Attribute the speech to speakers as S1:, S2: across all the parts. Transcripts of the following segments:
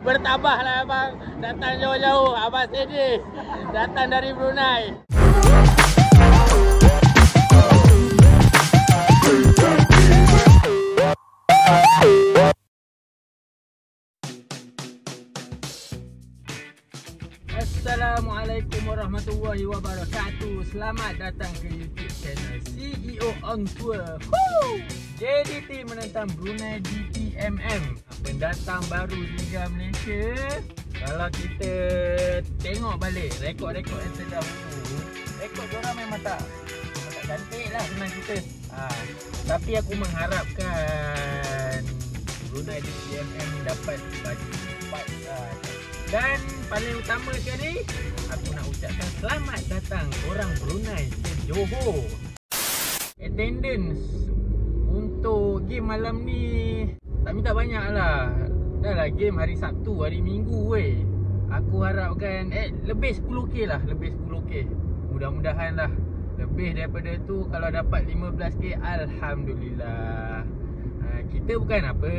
S1: Bertabahlah abang, datang jauh-jauh. Abang steady, datang dari Brunei. Assalamualaikum warahmatullahi wabarakatuh. Selamat datang ke YouTube channel CEO on Tour. JDT menentang Brunei DTMM, pendatang baru Liga Malaysia. Kalau kita tengok balik rekod-rekod yang terdahulu, rekod diorang memang tak cantik lah senang kita. Tapi aku mengharapkan Brunei DTMM dapat bagi cepat. Dan paling utama sekali, aku nak ucapkan selamat datang orang Brunei ke Johor. Attendance untuk game malam ni tak minta banyak lah. Dah lah game hari Sabtu, hari Minggu weh. Aku harapkan lebih 10k lah, lebih 10k. Mudah-mudahan lah. Lebih daripada tu, kalau dapat 15k, Alhamdulillah. Kita bukan apa,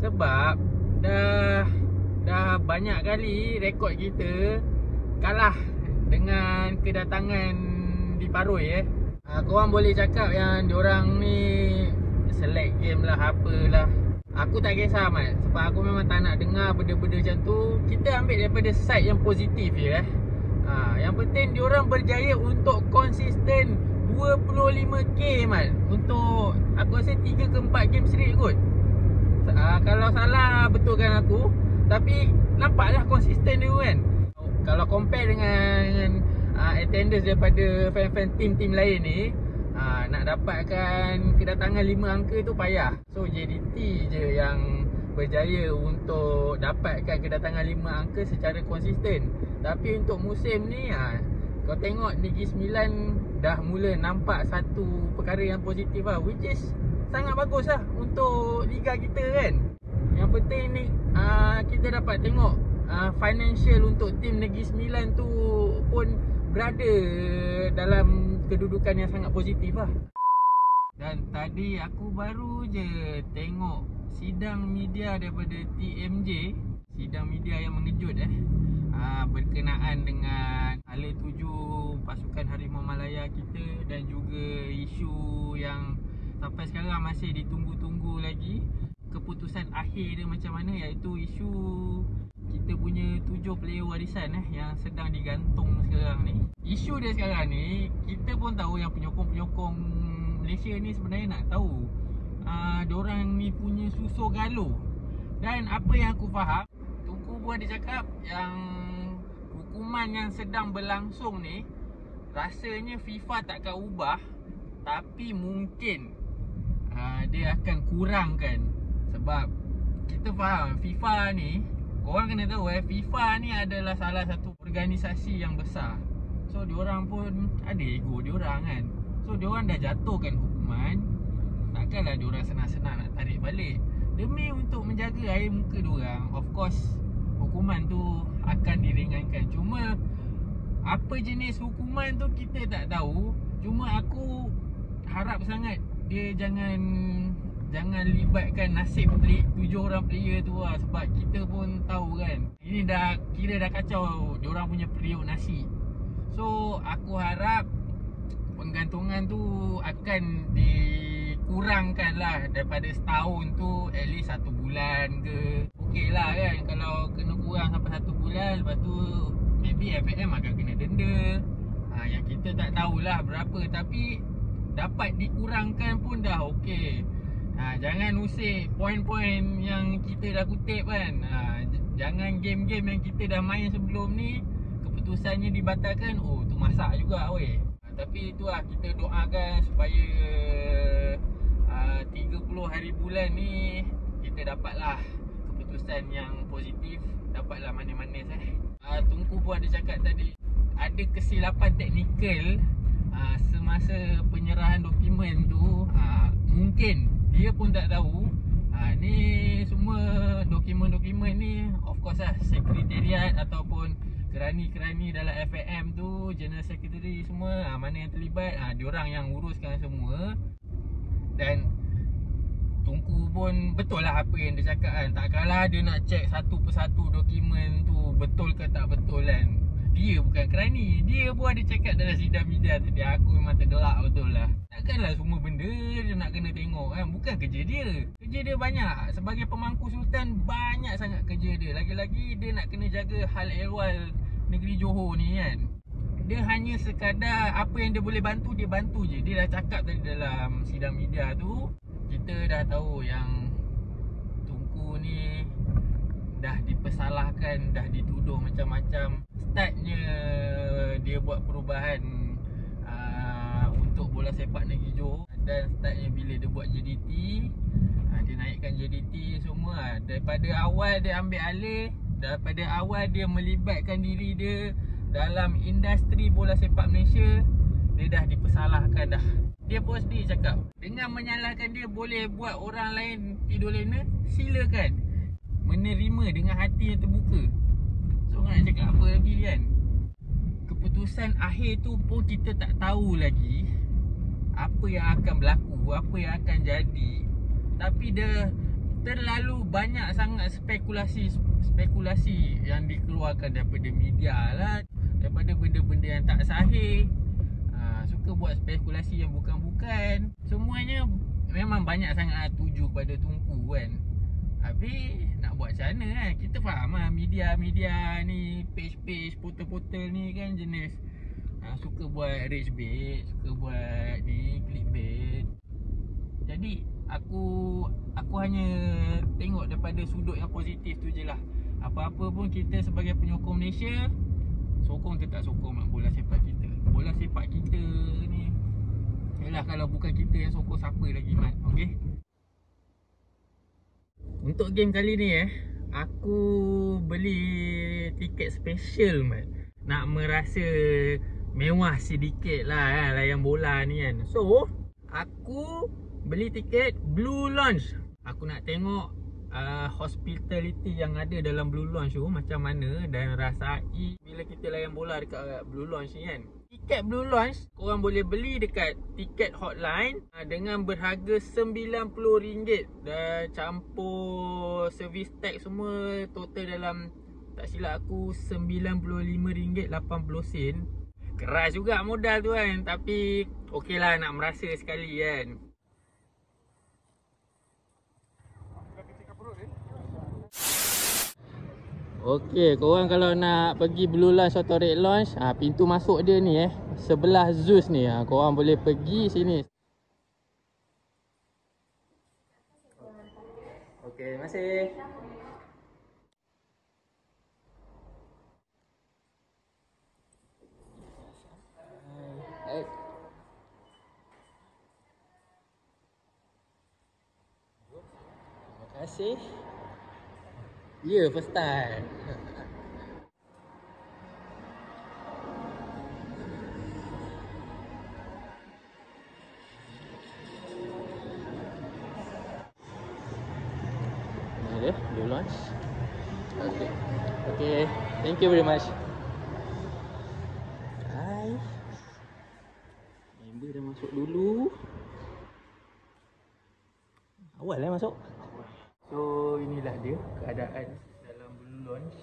S1: sebab dah banyak kali rekod kita kalah dengan kedatangan di Paroi. Korang boleh cakap yang diorang ni select game lah, apalah. Aku tak kisah Mat, sebab aku memang tak nak dengar benda-benda macam tu. Kita ambil daripada side yang positif je. Yang penting diorang berjaya untuk konsisten 25k Mat. Untuk aku rasa 3 ke 4 game straight kot. Kalau salah betulkan aku. Tapi nampaklah konsisten dia kan. Kalau compare dengan attendance daripada fan-fan tim-tim lain ni, nak dapatkan kedatangan 5 angka tu payah. So JDT je yang berjaya untuk dapatkan kedatangan 5 angka secara konsisten. Tapi untuk musim ni, kau tengok Negeri Sembilan dah mula nampak satu perkara yang positif lah, which is sangat bagus lah untuk liga kita kan. Yang penting ni kita dapat tengok financial untuk tim Negeri Sembilan tu pun berada dalam kedudukan yang sangat positif lah. Dan tadi aku baru je tengok sidang media daripada TMJ, sidang media yang mengejut berkenaan dengan hala tuju pasukan Harimau Malaya kita, dan juga isu yang sampai sekarang masih ditunggu-tunggu lagi keputusan akhir dia macam mana, iaitu isu kita punya 7 player warisan yang sedang digantung sekarang ni. Isu dia sekarang ni, kita pun tahu yang penyokong-penyokong Malaysia ni sebenarnya nak tahu diorang ni punya susur galuh. Dan apa yang aku faham, Tunku pun ada cakap yang hukuman yang sedang berlangsung ni rasanya FIFA takkan ubah, tapi mungkin dia akan kurangkan. Sebab kita faham FIFA ni, korang kena tahu FIFA ni adalah salah satu organisasi yang besar. So diorang pun ada ego diorang kan. So diorang dah jatuhkan hukuman, takkanlah diorang senang-senang nak tarik balik. Demi untuk menjaga air muka diorang, of course hukuman tu akan diringankan. Cuma apa jenis hukuman tu kita tak tahu. Cuma aku harap sangat dia jangan libatkan nasib 7 orang player tu lah. Sebab kita pun tahu kan, ini dah kira dah kacau diorang punya periuk nasi. So aku harap penggantungan tu akan dikurangkan lah, daripada setahun tu at least 1 bulan ke. Okey lah kan, kalau kena kurang sampai 1 bulan, lepas tu maybe FAM akan kena denda. Yang kita tak tahulah berapa, tapi dapat dikurangkan pun dah okey. Jangan usik poin-poin yang kita dah kutip kan. Jangan game-game yang kita dah main sebelum ni keputusannya dibatalkan. Oh tu masak juga weh. Tapi itulah, kita doakan supaya 30 hari bulan ni kita dapatlah keputusan yang positif, dapatlah manis-manis Tunku pun ada cakap tadi, ada kesilapan teknikal semasa penyerahan dokumen tu. Mungkin dia pun tak tahu. Ni semua dokumen-dokumen ni of course lah sekretariat ataupun kerani-kerani dalam FAM tu, General Secretary semua, mana yang terlibat, diorang yang uruskan semua. Dan Tunku pun betul lah apa yang dia cakap kan. Takkanlah dia nak check satu persatu kerani. Dia pun ada cakap dalam sidang media tadi. Aku memang tergelak betul lah. Takkanlah semua benda dia nak kena tengok kan. Bukan kerja dia. Kerja dia banyak. Sebagai pemangku sultan, banyak sangat kerja dia. Lagi-lagi dia nak kena jaga hal ehwal negeri Johor ni kan. Dia hanya sekadar apa yang dia boleh bantu, dia bantu je. Dia dah cakap tadi dalam sidang media tu, kita dah tahu yang Tunku ni dah dipersalahkan, dah dituduh macam-macam. Startnya dia buat perubahan untuk bola sepak negeri Johor. Dan startnya bila dia buat JDT, dia naikkan JDT semua. Daripada awal dia ambil alih, daripada awal dia melibatkan diri dia dalam industri bola sepak Malaysia, dia dah dipersalahkan dah. Dia pun sendiri cakap, dengan menyalahkan dia boleh buat orang lain tidur lena, silakan. Menerima dengan hati yang terbuka. So orang nak cakap apa lagi kan. Keputusan akhir tu pun kita tak tahu lagi apa yang akan berlaku, apa yang akan jadi. Tapi dia terlalu banyak sangat spekulasi yang dikeluarkan daripada media lah, daripada benda-benda yang tak sahih. Suka buat spekulasi yang bukan-bukan. Semuanya memang banyak sangat tuju kepada Tunku kan. Habis nak buat macam mana kan. Kita faham lah media-media ni, page-page, portal-portal ni kan jenis suka buat rage bait, suka buat ni clickbait. Jadi aku hanya tengok daripada sudut yang positif tu je lah. Apa-apa pun kita sebagai penyokong Malaysia, sokong ke tak sokong bola sepak kita. Bola sepak kita ni, yalah, kalau bukan kita yang sokong, siapa lagi Mat. Okay, untuk game kali ni aku beli tiket special Mat. Nak merasa mewah sedikit lah kan, layan bola ni kan. So aku beli tiket Blue Lounge. Aku nak tengok hospitality yang ada dalam Blue Lounge tu macam mana, dan rasai bila kita layan bola dekat Blue Lounge ni kan. Tiket Blue Lounge korang boleh beli dekat tiket hotline dengan berharga RM90 dan campur service tax semua, total dalam tak silap aku RM95.80. Keras juga modal tu kan, tapi okey lah, nak merasa sekali kan. Okey, korang kalau nak pergi Blue Lounge atau Red Lounge, pintu masuk dia ni sebelah Zeus ni. Korang boleh pergi sini. Okey, terima kasih. Terima kasih. Ya, first time. Ini dia, Blue Lounge. Okay. Okay, thank you very much. Hai. Member dah masuk dulu. Awal masuk. So inilah dia keadaan dalam Blue Lounge.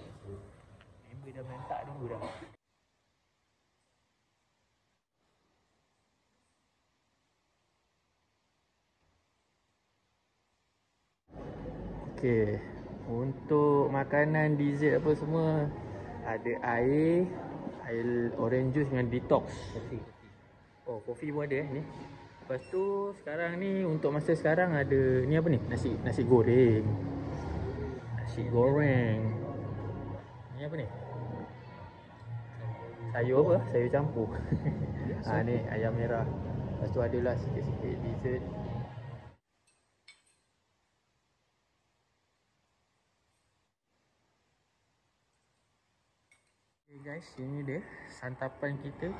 S1: Member dah mentak dulu dah. Okey, untuk makanan, dessert apa semua, ada air orange juice dengan detox. Oh, kopi pun ada ni. Lepas tu sekarang ni, untuk masa sekarang ada ni apa ni? Nasi goreng. Nasi goreng. Ni apa ni? Sayur apa? Sayur campur. Ni ayam merah. Lepas tu adalah sikit-sikit dessert. Okay guys, ini dia santapan kita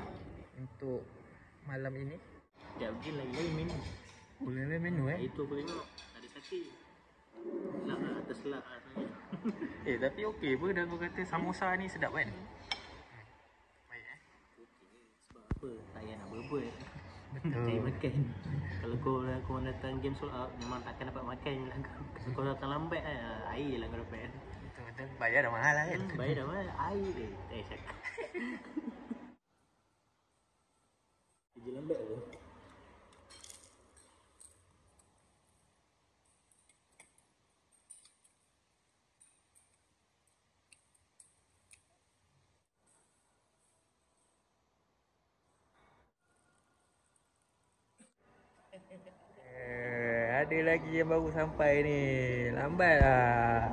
S1: untuk malam ini.
S2: Sekejap lagi lagi menu.
S1: Boleh menu
S2: Itu aku tengok ada sate. Selap lah, terselap lah rasanya.
S1: tapi okey pun dah kau kata samosa ni sedap kan? Baik
S2: Okey, sebab apa? Tak payah nak berbual.
S1: Betul.
S2: Cari makan. Kalau kau datang game sold out, memang takkan dapat makan lah kau. Kalau kau datang lambat air lah kau dapat.
S1: Betul. Bayar dah mahal lah kan?
S2: Bayar dah mahal, air cakap. lambat tu.
S1: Ada lagi yang baru sampai ni. Lambat lah.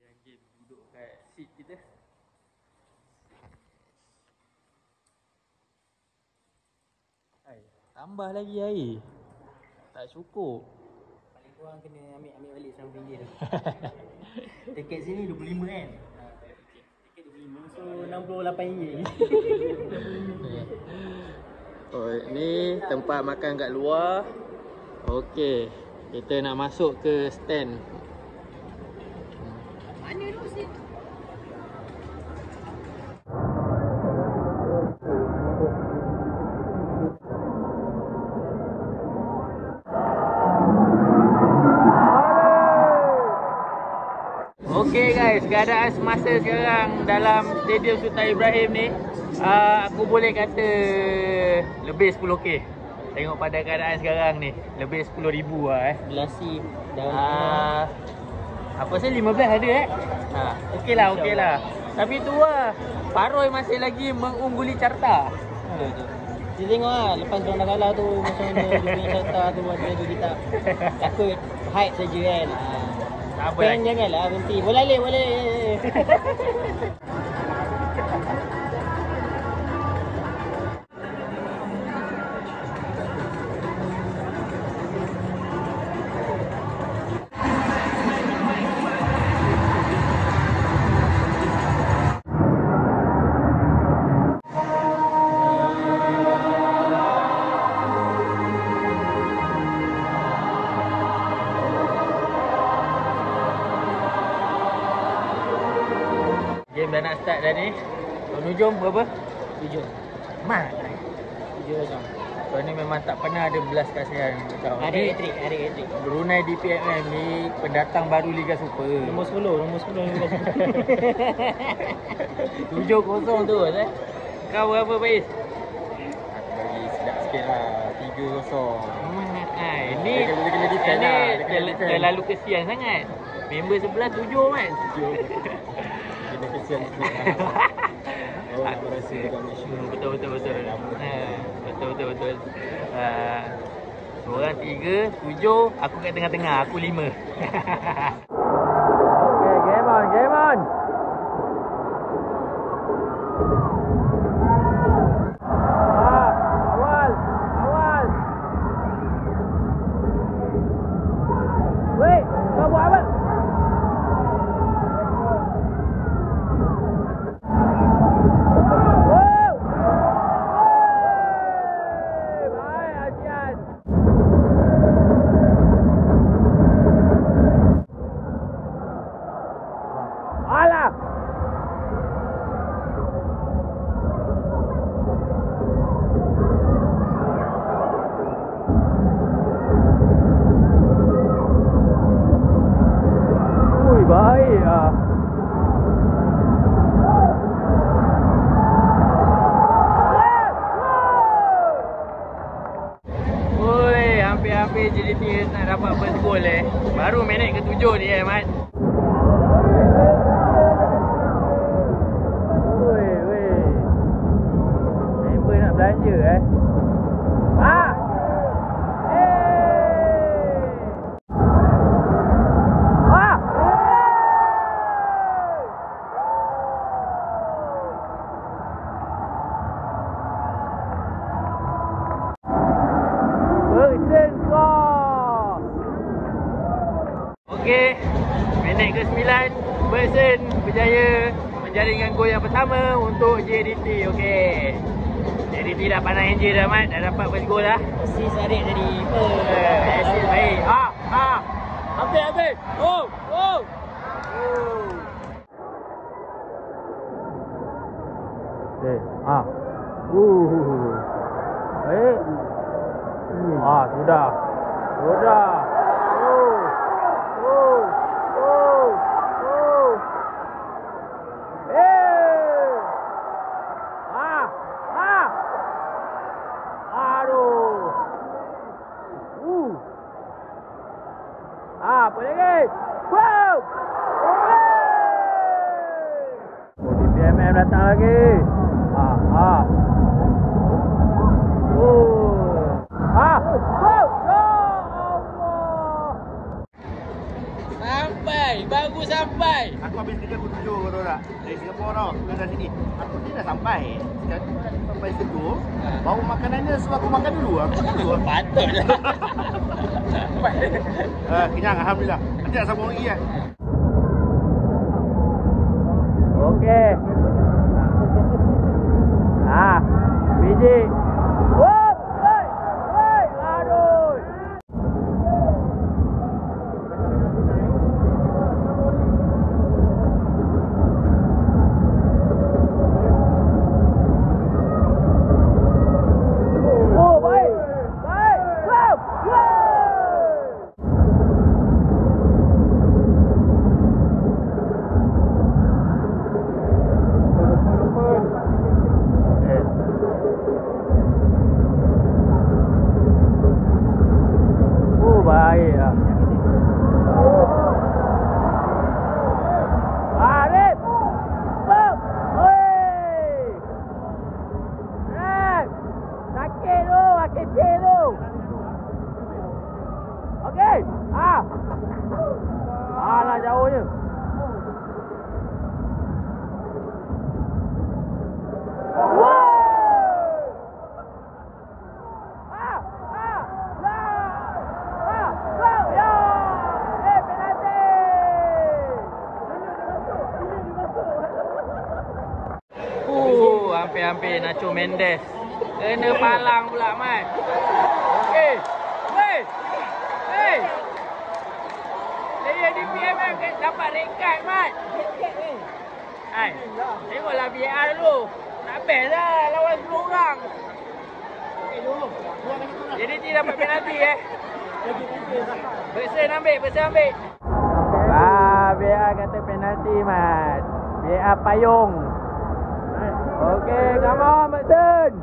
S1: Yang game duduk kat seat kita. Hai, tambah lagi air. Tak cukup.
S2: Paling kurang kena ambil balik RM100 tu. Tiket sini RM25 kan? Tiket RM25, so RM68.
S1: Oh, ni tempat makan kat luar. Okey, kita nak masuk ke stand.
S2: Mana tu sih?
S1: Okey guys, keadaan semasa sekarang dalam Stadium Sultan Ibrahim ni, aku boleh kata lebih 10k. Tengok pada keadaan sekarang ni, lebih 10,000 lah
S2: Belasi
S1: apa sih 15 ada okey lah. Tapi tu lah, Paroi masih lagi mengungguli carta.
S2: Dia tengok lah, lepas dia nak kalah tu macam mana dia punya carta tu ada kita takut hype saja kan.
S1: Tak apa
S2: Fan janganlah berhenti. Boleh.
S1: Game dah nak start dah ni. Penujung berapa?
S2: 7.
S1: Mat.
S2: 7-0.
S1: Kau ni memang tak pernah ada belas kasihan kau.
S2: Ada hat-trick.
S1: Brunei DPMM ni pendatang baru Liga Super.
S2: Nombor 10
S1: 7-0 tu Kau berapa Faiz? Aku bagi sedap sikit lah, 3-0. Ini terlalu kesian sangat. Member sebelah 7 kan? 7. Kena kesian sikit lah. Oh, aku rasa dekat Malaysia. Betul. Betul. Seorang 3, 7, aku kat tengah-tengah, aku 5. Okay, game on. Awal. Wait, kau buat apa? Hampir JDT nak dapat first goal Baru minit ke-7 ni Mat. Member nak belanja Okey, minit ke-9, Bersen berjaya menjaringkan gol yang pertama untuk JDT. Okey, JDT dah pandai enjin dah Mat, dah dapat first goal dah.
S2: Assist Arik tadi.
S1: Assist baik. Habis. Oh. Sudah. Apa lagi? Wow! DPMM datang lagi. Sampai, baru sampai.
S2: Aku habis 37 kau tak? Dari Singapura tau, aku dari sini. Aku ni dah sampai. Sekarang tu kan sampai situ. Baru makanannya suruh aku makan dulu. Aku makan dulu.
S1: Patutlah.
S2: Kenyang, Alhamdulillah. Nanti nak sambung lagi kan?
S1: Okey. Biji. Wop, woi, woi, aduh. Oh, baik. Baik. Wow. Baik lah. Arif! Stop! Oi! Arif! Sakit tu, kecil tu. Okey. Alah jauhnya. Hampir-hampir Nacho Mendes kena palang pula, Mat. Okey. Hey. Player di PMM dapat red card, Mat. Hai. Tengoklah VAR dulu. Tak best lah lawan 10 orang. Jadi dia dapat penalti Bersen ambil. VAR kata penalti, Mat. VAR payung. Okey, come on, Bersen.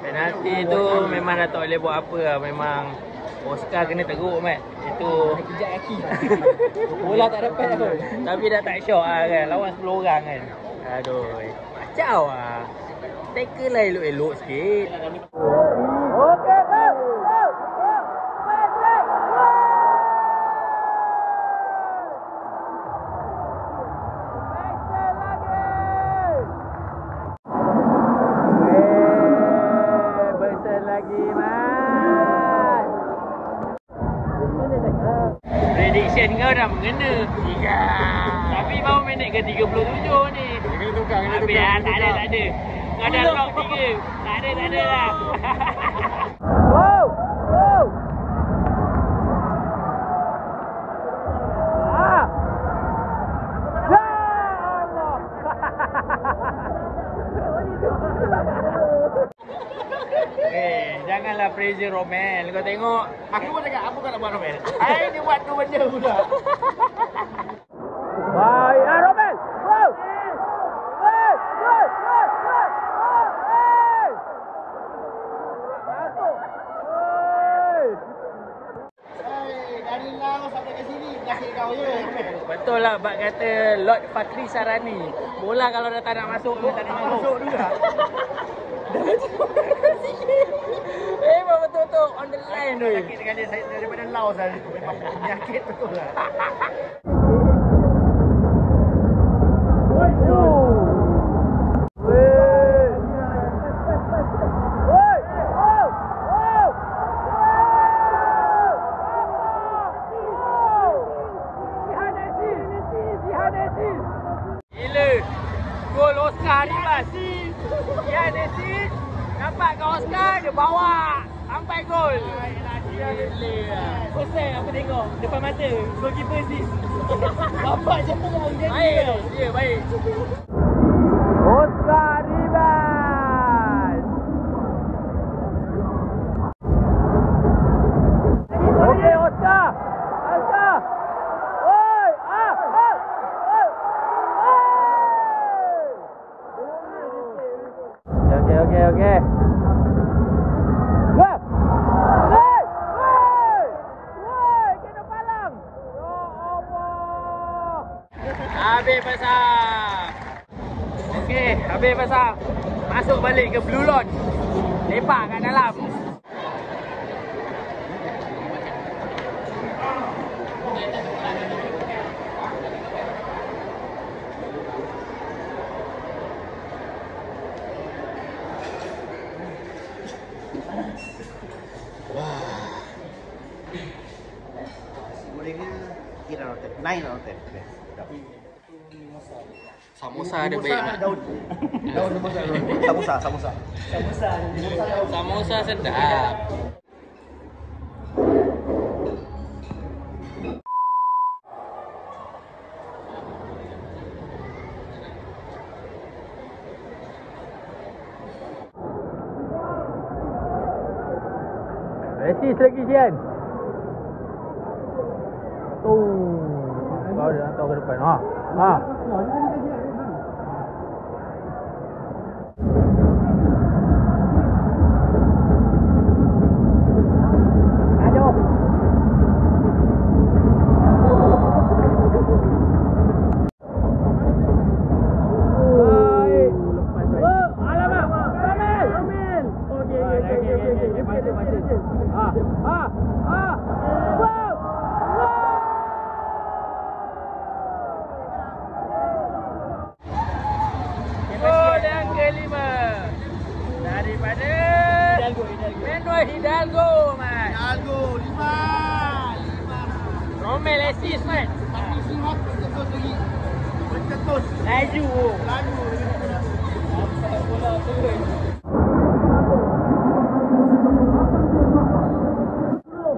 S1: Penalti tu memang dah tak boleh buat apa lah. Memang Oscar kena teruk, Mat. Itu kejap kaki. Bola tak dapat tu. Tapi dah tak syok lah kan. Lawan 10 orang kan. Aduh, kacau lah. Tackle lah elok-elok sikit. Okey, bang. Bersen lagi, Mat. Prediction kau dah mengena. Tapi baru minit ke 37 ni. Kena tukar. Tak ada. Kau dah lock 3. Tak ada lah. Wow. Ya Allah. Janganlah pressure Romel. Kau tengok.
S2: Aku pun cakap, apa kau nak buat Romel? Dia buat tu benda pula.
S1: Baik, Romel. Wow.
S2: Dari Laos sampai ke sini, kasih kau je.
S1: Betul lah, Bak kata Lord Fakri Sarani. Bola kalau dah tak nak masuk tu, tak nak masuk juga. Memang betul-betul on the line tu.
S2: Sakit dengan dia daripada Laos lah. Memang penyakit betul lah.
S1: Gila. Gol Oscar ni, Bas. Ya, Nesi. Nampak ke Oscar, dia bawa sampai gol. Gila.
S2: Oscar aku tengok depan mata. Goalkeeper assist. Bapak je orang
S1: baik. Dia baik. Oscar Ribas. Okey. Go! Woi! Kena palang! Ya Allah! Habis pasang. Okey, habis pasang. Masuk balik ke Blue Launch. Lepak kat dalam.
S3: Gorengnya kira hotel, naik hotel.
S1: Samosa ada baik tak?
S3: Daun samosa.
S1: Samosa sedap. Resis lagi Sian. Kau dah hantar ke depan. Ha. Gol yang kelima daripada Manuel Hidalgo, man.
S3: Hidalgo 5.
S1: Romel assist, man.
S3: Tapi Singhot bercetus.
S1: Laju. Bola turun.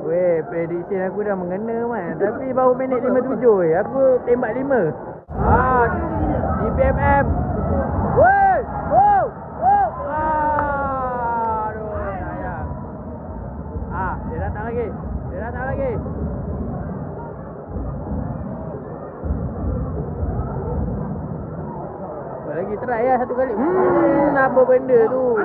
S1: Weh, prediction aku dah mengena, man. Tapi baru minit 57 je. Aku tembak 5. DPMM. Woi! Wow! Aduh, sayang. Dia datang lagi. Apa lagi, try lah satu kali. Apa benda tu?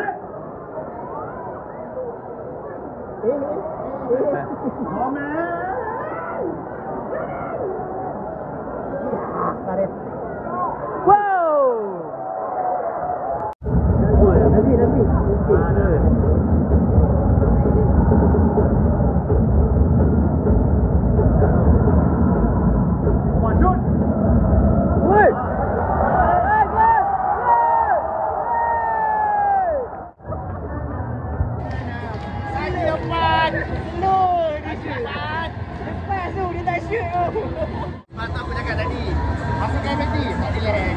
S1: Wow! Nabi.
S3: Masuk.
S1: Woi!
S3: Lagi 4. Lepas tu dia tak shoot tu. Masa aku cakap tadi, masukkan penalti. Tak relax.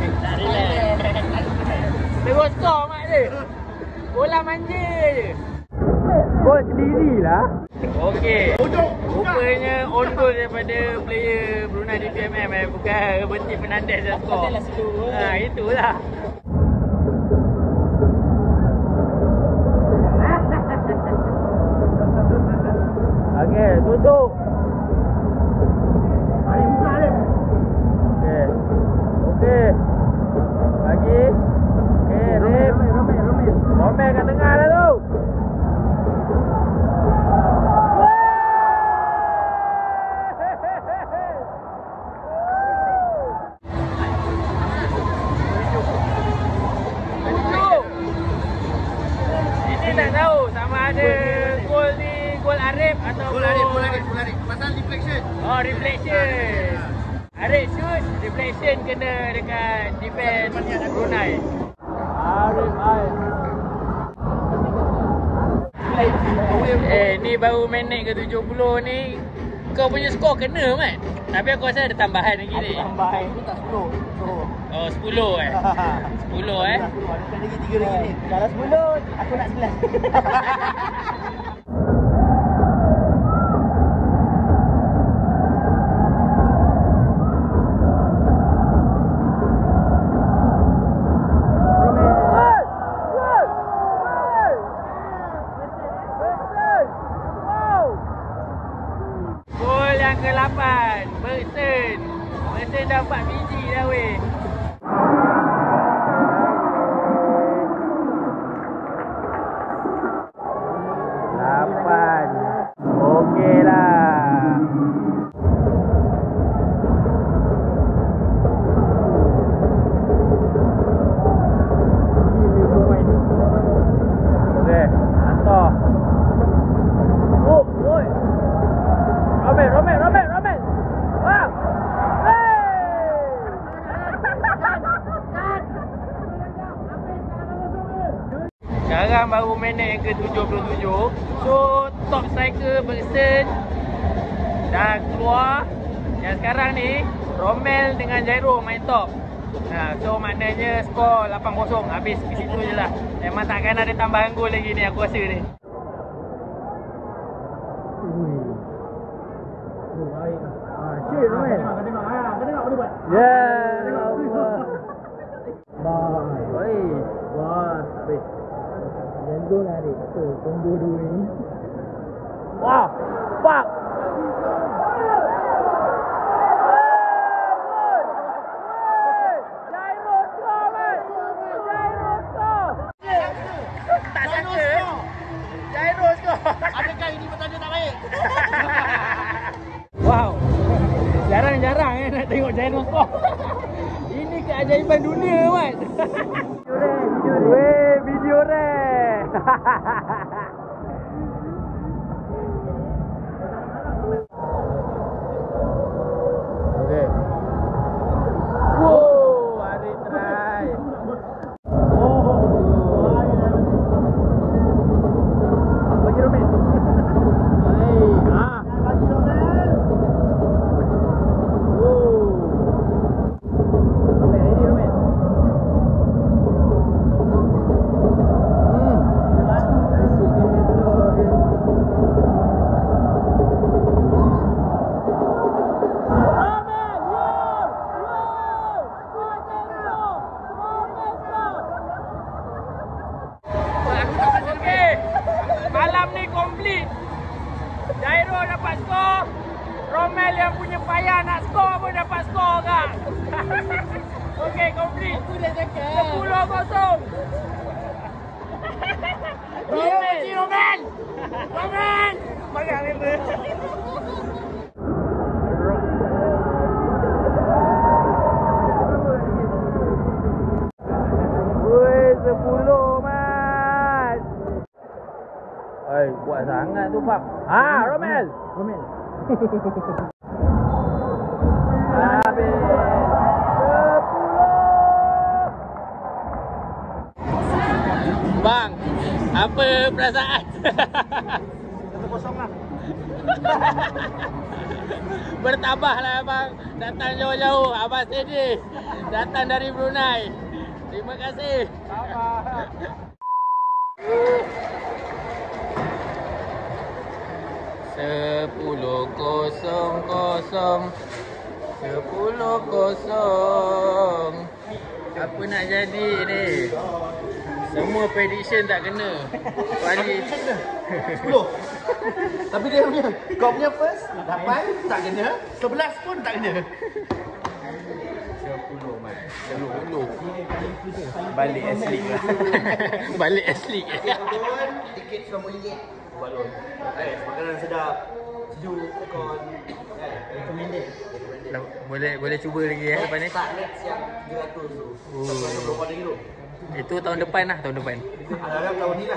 S1: Tengok skor mak dia. Bola manja je. Gol sendirilah. Okey. Rupanya on goal daripada player Brunei DPMM bukan Bentik Fernandez yang skor. Itulah. Okey, tutup.
S3: Mari buka Alim.
S1: Okey. Lagi. Okey, Romel kat tengah dah tu. Ini tak tahu sama ada gol ni gol Arif atau
S3: Gol Arif. Pasal deflection.
S1: Oh, reflection. Arif shoot, reflection kena dekat defense Brunei. Arif. Ni baru minit ke 70 ni. Kau punya skor kena, Mat. Tapi aku rasa ada tambahan lagi ni.
S3: Tambahan tu tak 10.
S1: Oh, 10 10
S3: Ada lagi 3 lagi ni. Kalau 10, aku nak 11.
S1: Gol yang ke-8 Bersen dapat biji dah weh. Sekarang baru minit ke 77. So top striker Bergson dah keluar. Yang sekarang ni Romel dengan Jairo main top. So maknanya skor 8-0. Habis ke situ je lah. Memang takkan ada tambahan gol lagi ni aku rasa ni.
S3: Cik Romel. Kau tengok boleh buat.
S1: Ya.
S3: Oi. Wah, habis. Jangan gol lah adik. Tu, combo dua ni.
S1: Wah, fuck. Tak sangka. Jairo skor.
S3: Adakah ini bertanda tak baik?
S1: Wow. Jarang-jarang nak tengok Jairo skor. Ini keajaiban dunia, Mat. Weh, video rare. Okey. Wow, hari try.
S3: Bagi Romel. Bagi Romel. Romel, ready Romel.
S1: Malam ni komplit. Jairo dapat skor. Romel yang punya payah nak skor pun dapat skor kak. Okey, komplit. Aku dah cakap 10-0. Romel. Banyak member. Woi, 10 Mas. Oi, kuat sangat tu, Pak. Romel. Habis. 10. Bang, apa perasaan?
S3: 1-0 lah.
S1: Bertabahlah abang. Datang jauh-jauh. Abang Steady. Datang dari Brunei. Terima kasih.
S3: Sabar.
S1: 10-0. Apa nak jadi ni? Semua prediction tak kena. Wali
S3: 10. Tapi dia punya, kau punya first 8 tak kena, 11 pun tak kena.
S1: 10 Balik asli lah. Balik asli.
S3: Tiket RM90. Balon. Makanan sedap. Sejuk, aircon. Recommended.
S1: Boleh cuba lagi lepas ni.
S3: Tak next yang 300 tu. Berapa kilo?
S1: Itu tahun depan lah, tahun depan.
S3: Harap tahun ni lah.